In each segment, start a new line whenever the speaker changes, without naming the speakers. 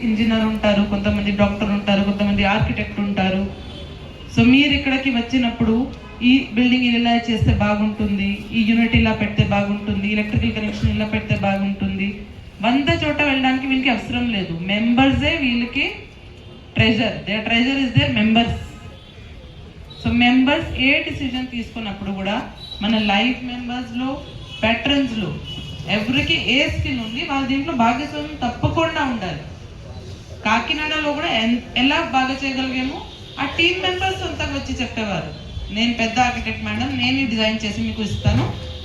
Engineer ఉంటారు, కొంతమంది doctor ఉంటారు, కొంతమంది ఆర్కిటెక్ట్ ఉంటారు. సో మీరు ఇక్కడికి వచ్చినప్పుడు ఈ బిల్డింగ్ ఇలా చేస్తే బాగుంటుంది, ఈ యూనిట్ ఇలా పెడితే బాగుంటుంది, ఎలక్ట్రికల్ కనెక్షన్ ఇలా పెడితే బాగుంటుంది, 100 చోట వెళ్ళడానికి వీళ్ళకి అవసరం లేదు. మెంబర్సే వీళ్ళకి treasure. Their treasure is their members. So members ఏ డిసిజన్ తీసుకున్నప్పుడు కూడా మన లైఫ్ మెంబర్స్లో, ప్యాట్రన్స్లో ఎవరికి ఏ స్కిల్ ఉంది వాళ్ళ దీంట్లో భాగస్వామ్యం తప్పకుండా ఉండాలి. కాకినాడలో కూడా ఎలా బాగా చేయగలిగామో ఆ టీం మెంబర్స్ సొంతంగా వచ్చి చెప్పేవారు, నేను పెద్ద ఆర్కిటెక్ట్ మేడం, నేను డిజైన్ చేసి మీకు ఇస్తాను,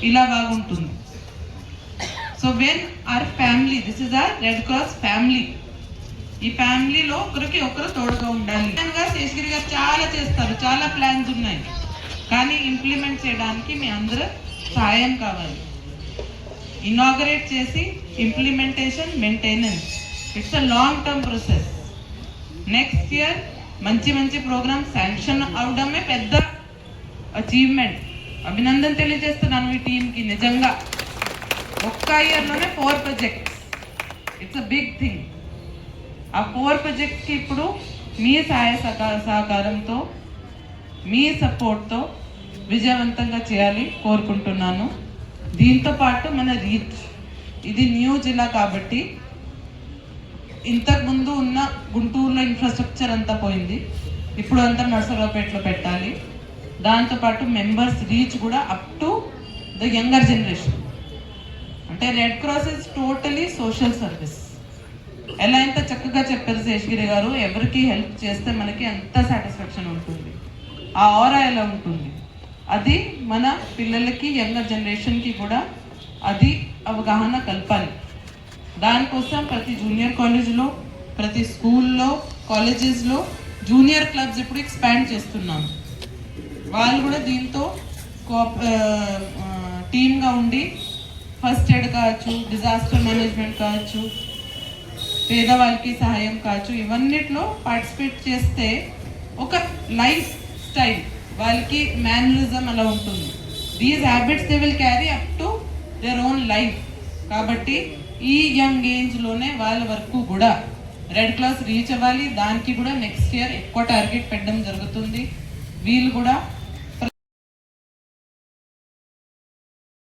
ఇలా బాగుంటుంది. So when our family, this is our red cross family. ఈ ఫ్యామిలీలో ఒకరికి ఒకరు తోడుగా ఉండాలి. శేషగిరి గారు చాలా చేస్తారు, చాలా ప్లాన్స్ ఉన్నాయి, కానీ ఇంప్లిమెంట్ చేయడానికి మీ అందరూ సహాయం కావాలి. ఇనాగరేట్ చేసి implementation, maintenance, it's a long term process. Next year మంచి మంచి ప్రోగ్రామ్ శాంక్షన్ అవడమే పెద్ద అచీవ్మెంట్. అభినందన తెలియజేస్తున్నాను ఈ టీంకి. నిజంగా ఒక్క ఇయర్లోనే 4 projects, it's a big thing. ఆ 4 ప్రాజెక్ట్స్కి ఇప్పుడు మీ సహాయ సహకారంతో, మీ సపోర్ట్తో విజయవంతంగా చేయాలి కోరుకుంటున్నాను. దీంతో పాటు మన రీచ్, ఇది న్యూ జిల్లా కాబట్టి ఇంతకుముందు ఉన్న గుంటూరులో ఇన్ఫ్రాస్ట్రక్చర్ అంతా పోయింది, ఇప్పుడు అంతా నర్సరావుపేటలో పెట్టాలి. దాంతోపాటు మెంబర్స్ రీచ్ కూడా up to the younger generation. అంటే red cross is totally social service. ఎలా ఎంత చక్కగా చెప్పారు శేషగిరి గారు, ఎవరికి హెల్ప్ చేస్తే మనకి అంత సాటిస్ఫాక్షన్ ఉంటుంది, ఆ ఆరా ఎలా ఉంటుంది, అది మన పిల్లలకి, యంగర్ జనరేషన్కి కూడా అది అవగాహన కల్పాలి. దానికోసం ప్రతి జూనియర్ కాలేజ్లో, ప్రతి స్కూల్లో, కాలేజెస్లో జూనియర్ క్లబ్స్ ఇప్పుడు ఎక్స్పాండ్ చేస్తున్నాం. వాళ్ళు కూడా దీంతో టీమ్గా ఉండి ఫస్ట్ ఎయిడ్ కావచ్చు, డిజాస్టర్ మేనేజ్మెంట్ కావచ్చు, పేదవాళ్ళకి సహాయం కావచ్చు, ఇవన్నిట్లో పార్టిసిపేట్ చేస్తే ఒక లైఫ్ స్టైల్ వాళ్ళకి, మేనరిజం అలా ఉంటుంది. These habits they will carry up to their own life. కాబట్టి ఈ యంగ్ ఏజ్లోనే వాళ్ళ వరకు కూడా రెడ్ క్రాస్ రీచ్ అవ్వాలి. దానికి కూడా నెక్స్ట్ ఇయర్ ఎక్కువ టార్గెట్ పెట్టడం జరుగుతుంది. వీళ్ళు కూడా